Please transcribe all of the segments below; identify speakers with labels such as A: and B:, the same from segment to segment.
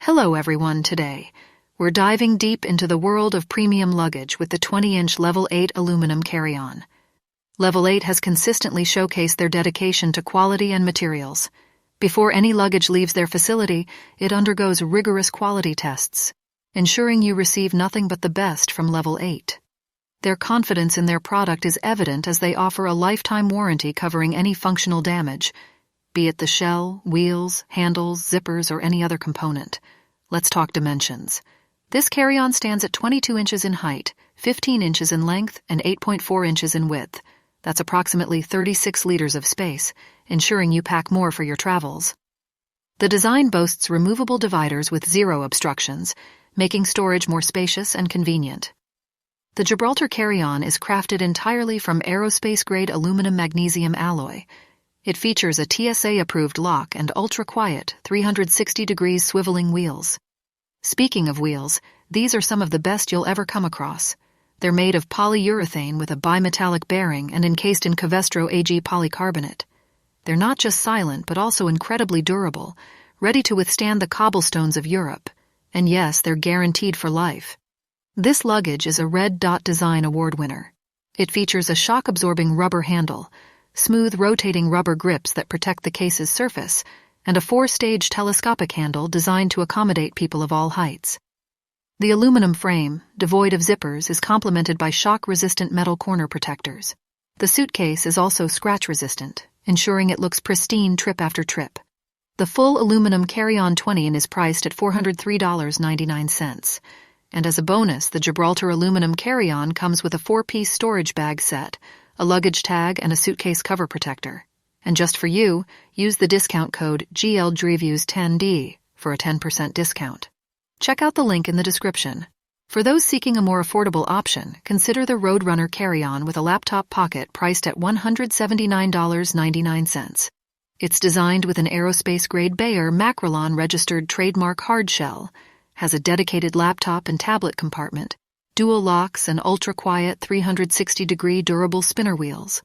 A: Hello everyone, today we're diving deep into the world of premium luggage with the 20-inch Level 8 aluminum carry-on. Level 8 has consistently showcased their dedication to quality and materials. Before any luggage leaves their facility, it undergoes rigorous quality tests, ensuring you receive nothing but the best from Level 8. Their confidence in their product is evident as they offer a lifetime warranty covering any functional damage, be it the shell, wheels, handles, zippers, or any other component. Let's talk dimensions. This carry-on stands at 22 inches in height, 15 inches in length, and 8.4 inches in width. That's approximately 36 liters of space, ensuring you pack more for your travels. The design boasts removable dividers with zero obstructions, making storage more spacious and convenient. The Gibraltar carry-on is crafted entirely from aerospace-grade aluminum magnesium alloy. It features a Tsa Approved Lock and ultra-quiet 360-degree swiveling wheels. Speaking of wheels, these are some of the best you'll ever come across. They're made of polyurethane with a bimetallic bearing and encased in Covestro AG polycarbonate. They're not just silent but also incredibly durable, ready to withstand the cobblestones of Europe. And yes, they're guaranteed for life. This luggage is a Red Dot Design Award winner. It features a shock-absorbing rubber handle, smooth rotating rubber grips that protect the case's surface, and a 4-stage telescopic handle designed to accommodate people of all heights. The aluminum frame, devoid of zippers, is complemented by shock-resistant metal corner protectors. The suitcase is also scratch-resistant, ensuring it looks pristine trip after trip. The full aluminum carry-on 20 is priced at $403.99. And as a bonus, the Gibraltar aluminum carry-on comes with a 4-piece storage bag set, a luggage tag, and a suitcase cover protector. And just for you, use the discount code ByGLG10D for a 10% discount. Check out the link in the description. For those seeking a more affordable option, consider the Roadrunner carry-on with a laptop pocket priced at $179.99. It's designed with an aerospace-grade Bayer Macrolon-registered trademark hardshell, has a dedicated laptop and tablet compartment, dual locks, and ultra-quiet 360-degree durable spinner wheels.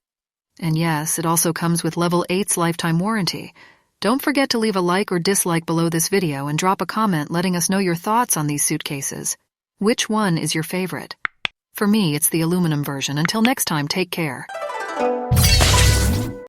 A: And yes, it also comes with Level 8's lifetime warranty. Don't forget to leave a like or dislike below this video and drop a comment letting us know your thoughts on these suitcases. Which one is your favorite? For me, it's the aluminum version. Until next time, take care.